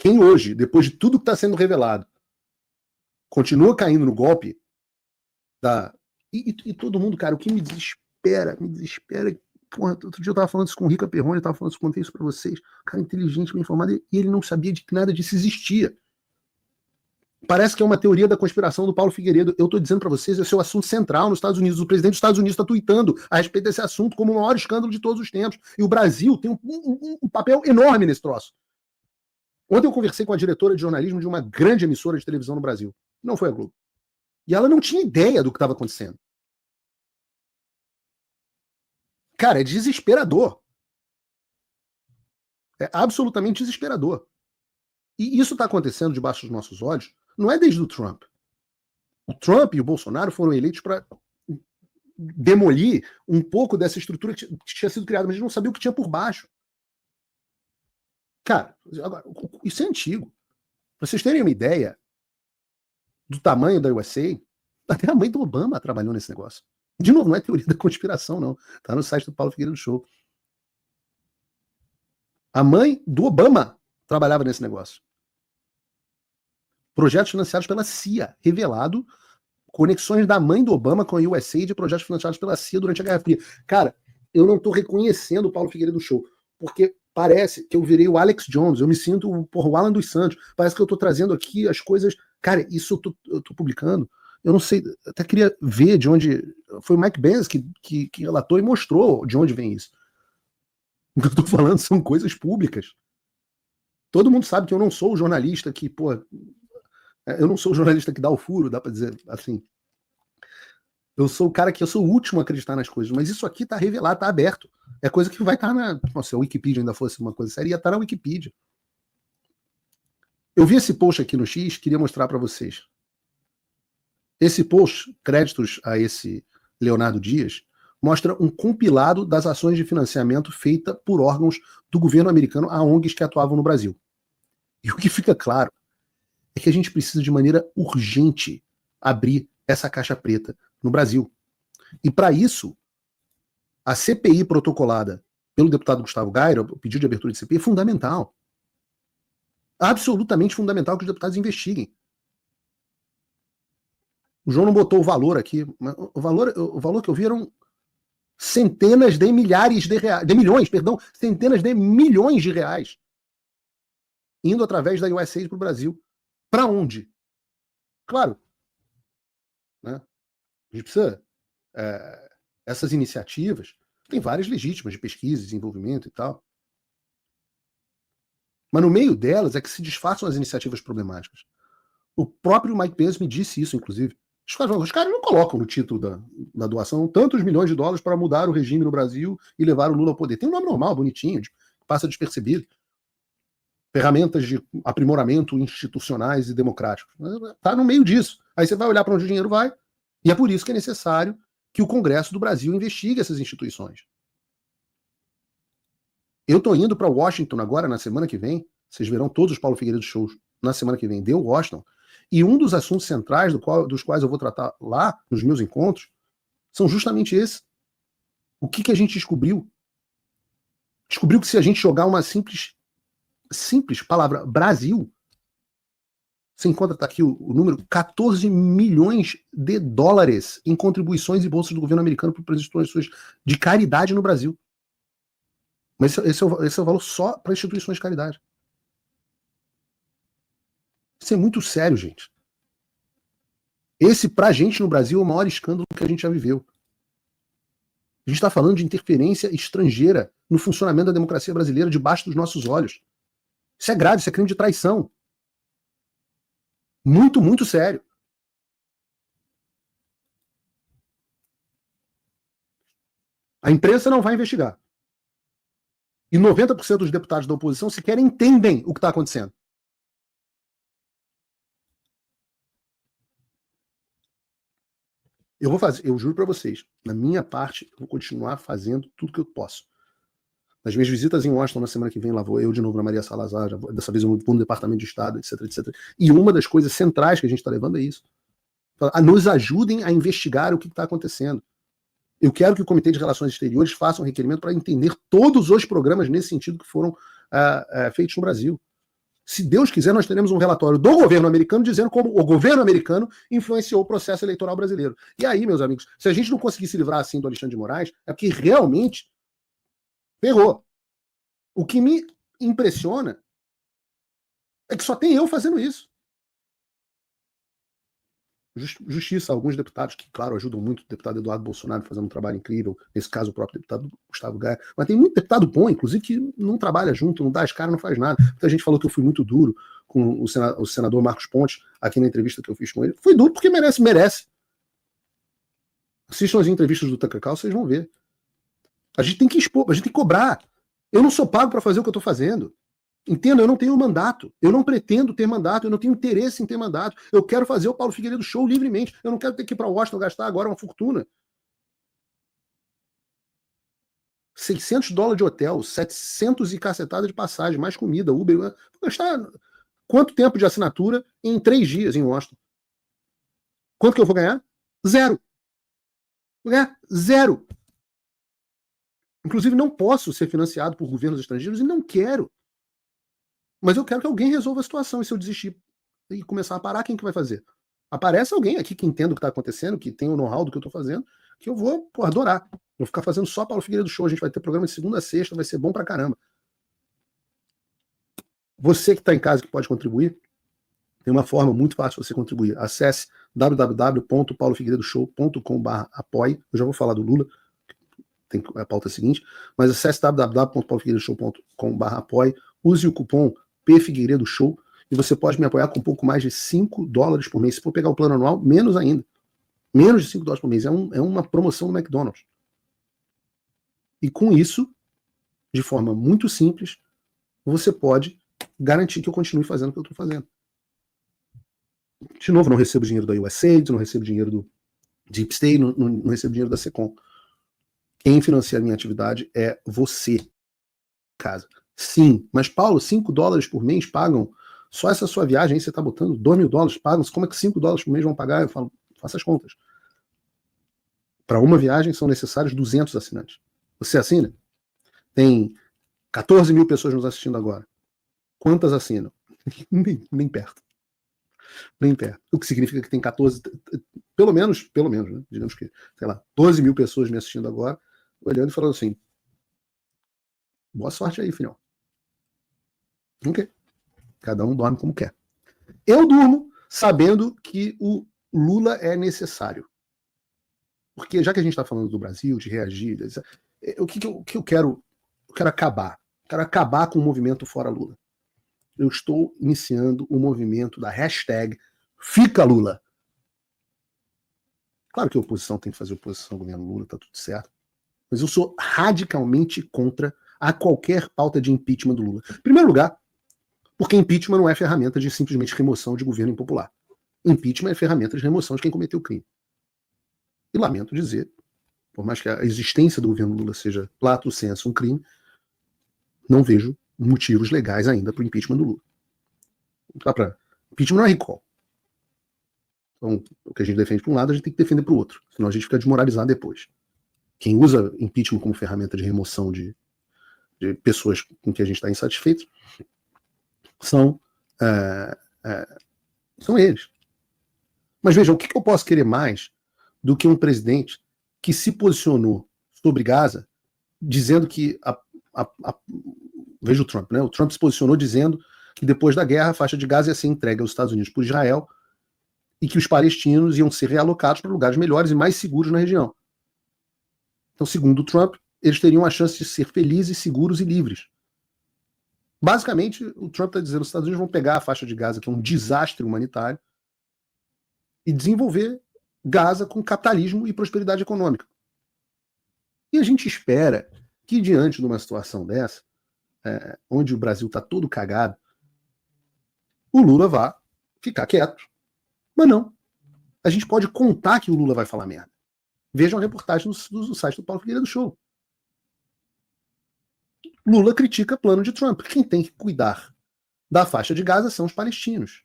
Quem hoje, depois de tudo que está sendo revelado, continua caindo no golpe da... E todo mundo, cara, o que me desespera, porra, outro dia eu tava falando isso com o Rica Perrone, eu tava falando isso, contei isso pra vocês, cara inteligente, bem informado, e ele não sabia de que nada disso existia. Parece que é uma teoria da conspiração do Paulo Figueiredo. Eu tô dizendo pra vocês, esse é o assunto central nos Estados Unidos. O presidente dos Estados Unidos está tuitando a respeito desse assunto como o maior escândalo de todos os tempos. E o Brasil tem um papel enorme nesse troço. Ontem eu conversei com a diretora de jornalismo de uma grande emissora de televisão no Brasil. Não foi a Globo. E ela não tinha ideia do que estava acontecendo. Cara, é desesperador. É absolutamente desesperador. E isso está acontecendo debaixo dos nossos olhos, não é desde o Trump. O Trump e o Bolsonaro foram eleitos para demolir um pouco dessa estrutura que tinha sido criada, mas eles não sabiam o que tinha por baixo. Cara, agora, isso é antigo. Para vocês terem uma ideia do tamanho da USA, até a mãe do Obama trabalhou nesse negócio. De novo, não é teoria da conspiração, não. Tá no site do Paulo Figueiredo Show. A mãe do Obama trabalhava nesse negócio. Projetos financiados pela CIA, revelado conexões da mãe do Obama com a USA de projetos financiados pela CIA durante a Guerra Fria. Cara, eu não tô reconhecendo o Paulo Figueiredo Show, porque parece que eu virei o Alex Jones, eu me sinto o Alan dos Santos, parece que eu tô trazendo aqui as coisas... Cara, isso eu tô publicando, eu não sei, até queria ver de onde... Foi o Mike Benz que relatou e mostrou de onde vem isso. O que eu tô falando são coisas públicas. Todo mundo sabe que eu não sou o jornalista que, pô... Eu não sou o jornalista que dá o furo, dá pra dizer assim. Eu sou o cara que eu sou o último a acreditar nas coisas, mas isso aqui tá revelado, tá aberto. É coisa que vai estar na... Nossa, se a Wikipedia ainda fosse uma coisa séria, ia estar na Wikipedia. Eu vi esse post aqui no X, queria mostrar para vocês. Esse post, créditos a esse Leonardo Dias, mostra um compilado das ações de financiamento feita por órgãos do governo americano a ONGs que atuavam no Brasil. E o que fica claro é que a gente precisa de maneira urgente abrir essa caixa preta no Brasil. E para isso, a CPI protocolada pelo deputado Gustavo Gaira, o pedido de abertura de CPI, é fundamental. Absolutamente fundamental que os deputados investiguem. O João não botou o valor aqui, mas o valor que eu vi eram centenas de milhares de reais, de milhões, perdão, centenas de milhões de reais indo através da USAID para o Brasil. Para onde? Claro, né? A gente precisa... essas iniciativas, tem várias legítimas de pesquisa, desenvolvimento e tal. Mas no meio delas é que se disfarçam as iniciativas problemáticas. O próprio Mike Pence me disse isso, inclusive. Os caras não colocam no título da doação tantos milhões de dólares para mudar o regime no Brasil e levar o Lula ao poder. Tem um nome normal, bonitinho, que passa despercebido. Ferramentas de aprimoramento institucionais e democráticos. Está no meio disso. Aí você vai olhar para onde o dinheiro vai, e é por isso que é necessário que o Congresso do Brasil investigue essas instituições. Eu estou indo para Washington agora, na semana que vem. Vocês verão todos os Paulo Figueiredo Shows na semana que vem de Washington. E um dos assuntos centrais dos quais eu vou tratar lá, nos meus encontros, são justamente esses. O que a gente descobriu? Descobriu que se a gente jogar uma simples palavra Brasil, você encontra, tá aqui o número, 14 milhões de dólares em contribuições e bolsas do governo americano para instituições de caridade no Brasil. Mas esse é o valor só para instituições de caridade. Isso é muito sério, gente. Esse, pra gente no Brasil, é o maior escândalo que a gente já viveu. A gente está falando de interferência estrangeira no funcionamento da democracia brasileira debaixo dos nossos olhos. Isso é grave, isso é crime de traição. Muito, muito sério. A imprensa não vai investigar. E 90% dos deputados da oposição sequer entendem o que está acontecendo. Eu vou fazer, eu juro para vocês, na minha parte, eu vou continuar fazendo tudo que eu posso. Nas minhas visitas em Washington, na semana que vem, lá vou eu de novo na Maria Salazar, dessa vez eu vou no Departamento de Estado, etc, etc. E uma das coisas centrais que a gente está levando é isso. Nos ajudem a investigar o que está acontecendo. Eu quero que o Comitê de Relações Exteriores faça um requerimento para entender todos os programas nesse sentido que foram feitos no Brasil. Se Deus quiser, nós teremos um relatório do governo americano dizendo como o governo americano influenciou o processo eleitoral brasileiro. E aí, meus amigos, se a gente não conseguir se livrar assim do Alexandre de Moraes, é porque realmente pegou. O que me impressiona é que só tem eu fazendo isso. Justiça, alguns deputados que, claro, ajudam muito, o deputado Eduardo Bolsonaro fazendo um trabalho incrível, nesse caso o próprio deputado Gustavo Gaia, mas tem muito deputado bom, inclusive, que não trabalha junto, não dá as caras, não faz nada. Muita gente falou que eu fui muito duro com o senador Marcos Pontes, aqui na entrevista que eu fiz com ele. Fui duro porque merece. Assistam as entrevistas do Tucker Carlson, vocês vão ver. A gente tem que expor, a gente tem que cobrar. Eu não sou pago para fazer o que eu estou fazendo. Entenda, eu não tenho mandato, eu não pretendo ter mandato, eu não tenho interesse em ter mandato. Eu quero fazer o Paulo Figueiredo Show livremente. Eu não quero ter que ir para Washington gastar agora uma fortuna. $600 de hotel, 700 e cacetada de passagem, mais comida, Uber. Vou gastar quanto tempo de assinatura em 3 dias em Washington? Quanto que eu vou ganhar? Zero. Vou ganhar zero. Inclusive, não posso ser financiado por governos estrangeiros e não quero. Mas eu quero que alguém resolva a situação. E se eu desistir e começar a parar, quem que vai fazer? Aparece alguém aqui que entenda o que está acontecendo, que tem o know-how do que eu estou fazendo, que eu vou adorar. Vou ficar fazendo só Paulo Figueiredo Show. A gente vai ter programa de segunda a sexta, vai ser bom pra caramba. Você que está em casa que pode contribuir, tem uma forma muito fácil de você contribuir. Acesse www.paulofigueiredoshow.com/apoie. Eu já vou falar do Lula, tem a pauta seguinte, mas acesse www.paulofigueiredoshow.com/apoie. Use o cupom PFigueiredo Show e você pode me apoiar com um pouco mais de $5 por mês. Se for pegar o plano anual, menos ainda. Menos de $5 por mês. É uma promoção do McDonald's. E com isso, de forma muito simples, você pode garantir que eu continue fazendo o que eu estou fazendo. De novo, não recebo dinheiro da USAID, não recebo dinheiro do Deep State, não recebo dinheiro da Secom. Quem financia a minha atividade é você, casa. Sim, mas Paulo, $5 por mês pagam só essa sua viagem aí, você está botando $2.000 pagam, como é que $5 por mês vão pagar? Eu falo, faça as contas. Para uma viagem são necessários 200 assinantes. Você assina? Tem 14 mil pessoas nos assistindo agora. Quantas assinam? Nem perto. Nem perto. O que significa que tem 14, pelo menos, né? Digamos que, sei lá, 12 mil pessoas me assistindo agora, olhando e falando assim, boa sorte aí, filhão. Ok. Cada um dorme como quer. Eu durmo sabendo que o Lula é necessário. Porque já que a gente está falando do Brasil, de reagir, o que eu quero? Eu quero acabar. Eu quero acabar com o movimento Fora Lula. Eu estou iniciando o movimento da hashtag Fica Lula. Claro que a oposição tem que fazer oposição ao governo Lula, tá tudo certo. Mas eu sou radicalmente contra a qualquer pauta de impeachment do Lula. Em primeiro lugar, porque impeachment não é ferramenta de simplesmente remoção de governo impopular. Impeachment é ferramenta de remoção de quem cometeu crime. E lamento dizer, por mais que a existência do governo Lula seja lato sensu um crime, não vejo motivos legais ainda para o impeachment do Lula. Impeachment não é recall. Então, o que a gente defende para um lado, a gente tem que defender para o outro. Senão a gente fica desmoralizado depois. Quem usa impeachment como ferramenta de remoção de pessoas com que a gente está insatisfeito são eles. Mas vejam, o que eu posso querer mais do que um presidente que se posicionou sobre Gaza dizendo que veja o Trump, né? O Trump se posicionou dizendo que depois da guerra a faixa de Gaza ia ser entregue aos Estados Unidos por Israel e que os palestinos iam ser realocados para lugares melhores e mais seguros na região. Então, segundo o Trump, eles teriam a chance de ser felizes, seguros e livres. Basicamente, o Trump está dizendo que os Estados Unidos vão pegar a faixa de Gaza, que é um desastre humanitário, e desenvolver Gaza com capitalismo e prosperidade econômica. E a gente espera que, diante de uma situação dessa, onde o Brasil está todo cagado, o Lula vá ficar quieto. Mas não. A gente pode contar que o Lula vai falar merda. Vejam a reportagem no site do Paulo Figueiredo Show. Lula critica plano de Trump. Quem tem que cuidar da faixa de Gaza são os palestinos.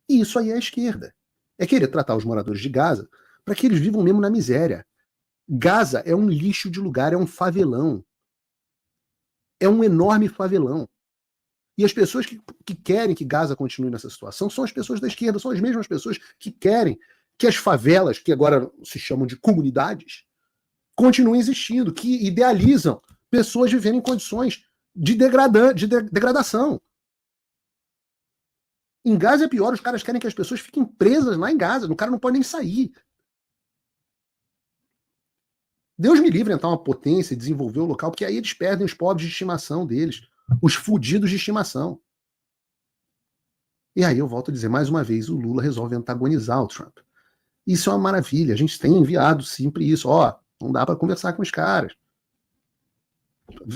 E isso aí é a esquerda. É querer tratar os moradores de Gaza para que eles vivam mesmo na miséria. Gaza é um lixo de lugar, é um favelão. É um enorme favelão. E as pessoas que querem que Gaza continue nessa situação são as pessoas da esquerda, são as mesmas pessoas que querem que as favelas, que agora se chamam de comunidades, continuem existindo, que idealizam pessoas vivendo em condições de degradação. Em Gaza é pior, os caras querem que as pessoas fiquem presas lá em Gaza, o cara não pode nem sair. Deus me livre entrar uma potência e desenvolver o local, porque aí eles perdem os pobres de estimação deles, os fudidos de estimação. E aí eu volto a dizer, mais uma vez, o Lula resolve antagonizar o Trump. Isso é uma maravilha, a gente tem enviado sempre isso. Não dá para conversar com os caras.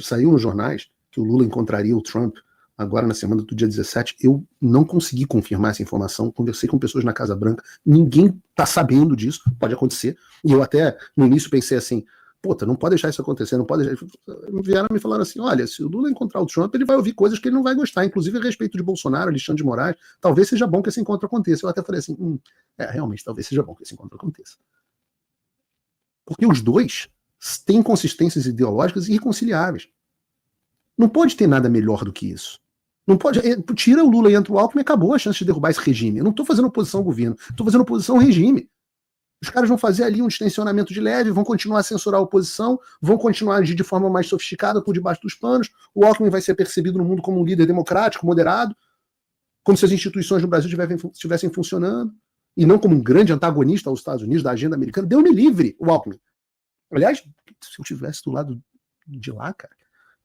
Saiu nos jornais que o Lula encontraria o Trump agora na semana do dia 17. Eu não consegui confirmar essa informação, conversei com pessoas na Casa Branca, ninguém tá sabendo disso, pode acontecer. E eu até, no início, pensei assim, puta, não pode deixar isso acontecer, não pode deixar. Vieram me falar assim, olha, se o Lula encontrar o Trump, ele vai ouvir coisas que ele não vai gostar, inclusive a respeito de Bolsonaro, Alexandre de Moraes, talvez seja bom que esse encontro aconteça. Eu até falei assim, realmente, talvez seja bom que esse encontro aconteça. Porque os dois têm consistências ideológicas irreconciliáveis. Não pode ter nada melhor do que isso. Não pode. Tira o Lula e entra o Alckmin e acabou a chance de derrubar esse regime. Eu não estou fazendo oposição ao governo, estou fazendo oposição ao regime. Os caras vão fazer ali um distensionamento de leve, vão continuar a censurar a oposição, vão continuar a agir de forma mais sofisticada por debaixo dos panos. O Alckmin vai ser percebido no mundo como um líder democrático, moderado, como se as instituições no Brasil estivessem funcionando, e não como um grande antagonista aos Estados Unidos, da agenda americana. Deus me livre, o Alckmin. Aliás, se eu tivesse do lado de lá, cara,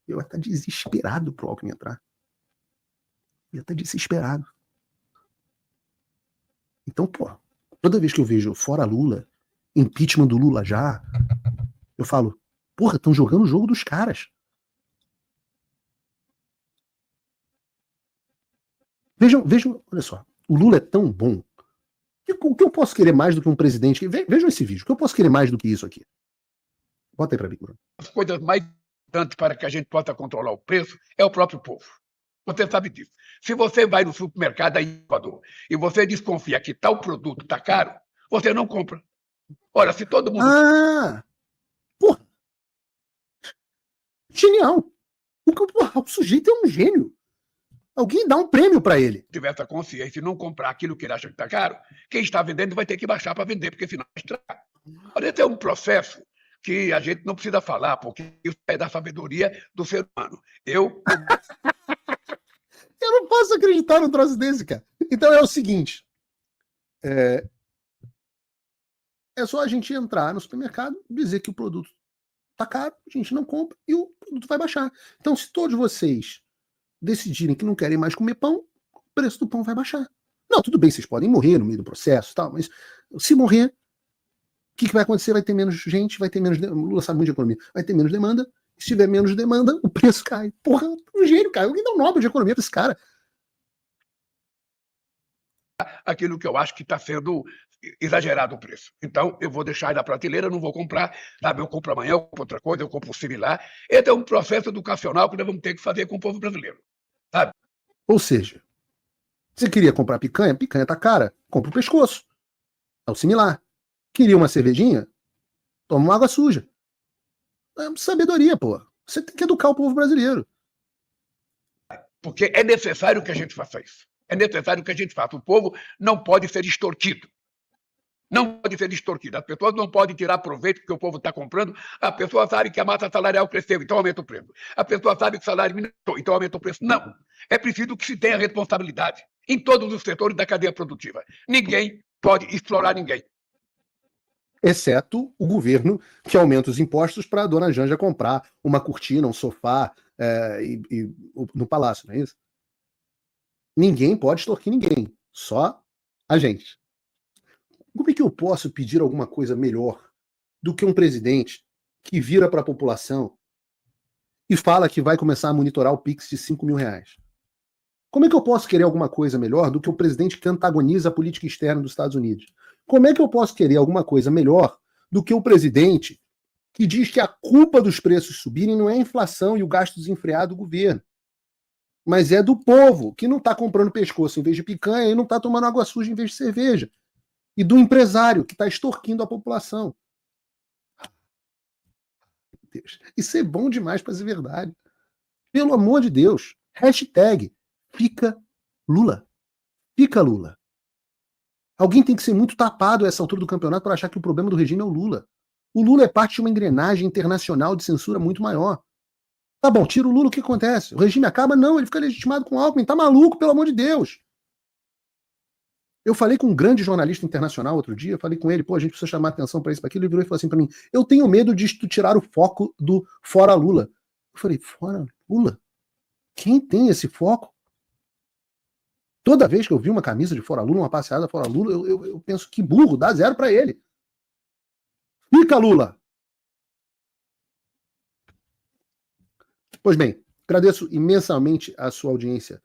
eu ia estar desesperado pro Alckmin entrar. Eu ia estar desesperado. Então, toda vez que eu vejo fora Lula, impeachment do Lula já, eu falo, estão jogando o jogo dos caras. Vejam, olha só, o Lula é tão bom. O que eu posso querer mais do que um presidente? Vejam esse vídeo, o que eu posso querer mais do que isso aqui? Bota aí pra mim, Bruno. As coisas mais importantes para que a gente possa controlar o preço é o próprio povo. Você sabe disso. Se você vai no supermercado aí em Equador e você desconfia que tal produto está caro, você não compra. Ora, se todo mundo... Porra! Genial! O sujeito é um gênio. Alguém dá um prêmio para ele. Se tiver essa consciência e não comprar aquilo que ele acha que está caro, quem está vendendo vai ter que baixar para vender, porque senão vai estragar. Olha, esse é um processo que a gente não precisa falar, porque isso é da sabedoria do ser humano. Eu não posso acreditar num troço desse, cara. Então é o seguinte, é só a gente entrar no supermercado, dizer que o produto tá caro, a gente não compra e o produto vai baixar. Então, se todos vocês decidirem que não querem mais comer pão, o preço do pão vai baixar. Não, tudo bem, vocês podem morrer no meio do processo, tal, mas se morrer, o que vai acontecer? Vai ter menos gente, vai ter menos... Lula sabe muito de economia. Vai ter menos demanda. Se tiver menos demanda, o preço cai. Porra, um gênio, cara. Alguém dá um Nobel de economia pra esse cara. Aquilo que eu acho que está sendo exagerado o preço. Então, eu vou deixar aí na prateleira, não vou comprar, sabe? Eu compro amanhã, eu compro outra coisa, eu compro similar. Esse é um processo educacional que nós vamos ter que fazer com o povo brasileiro, sabe? Ou seja, você queria comprar picanha tá cara, compra o pescoço. É o similar. Queria uma cervejinha? Toma uma água suja. É sabedoria, pô. Você tem que educar o povo brasileiro. Porque é necessário que a gente faça isso. É necessário que a gente faça. O povo não pode ser extorquido. Não pode ser extorquido. As pessoas não podem tirar proveito porque o povo está comprando. A pessoa sabe que a massa salarial cresceu, então aumenta o preço. A pessoa sabe que o salário diminuiu, então aumenta o preço. Não. É preciso que se tenha responsabilidade em todos os setores da cadeia produtiva. Ninguém pode explorar ninguém. Exceto o governo, que aumenta os impostos para a dona Janja comprar uma cortina, um sofá no palácio, não é isso? Ninguém pode extorquir ninguém, só a gente. Como é que eu posso pedir alguma coisa melhor do que um presidente que vira para a população e fala que vai começar a monitorar o Pix de R$5.000? Como é que eu posso querer alguma coisa melhor do que um presidente que antagoniza a política externa dos Estados Unidos? Como é que eu posso querer alguma coisa melhor do que o presidente que diz que a culpa dos preços subirem não é a inflação e o gasto desenfreado do governo, mas é do povo, que não está comprando pescoço em vez de picanha e não está tomando água suja em vez de cerveja, e do empresário que está extorquindo a população. Deus, isso é bom demais para ser verdade. Pelo amor de Deus. Hashtag fica Lula. Fica Lula. Alguém tem que ser muito tapado a essa altura do campeonato para achar que o problema do regime é o Lula. O Lula é parte de uma engrenagem internacional de censura muito maior. Tá bom, tira o Lula, o que acontece? O regime acaba? Não, ele fica legitimado com o Alckmin. Tá maluco, pelo amor de Deus. Eu falei com um grande jornalista internacional outro dia, falei com ele, pô, a gente precisa chamar atenção para isso, para aquilo. Ele virou e falou assim para mim, eu tenho medo de tirar o foco do fora Lula. Eu falei, fora Lula? Quem tem esse foco? Toda vez que eu vi uma camisa de fora Lula, uma passeada fora Lula, eu penso que burro, dá 0 para ele. Fica Lula! Pois bem, agradeço imensamente a sua audiência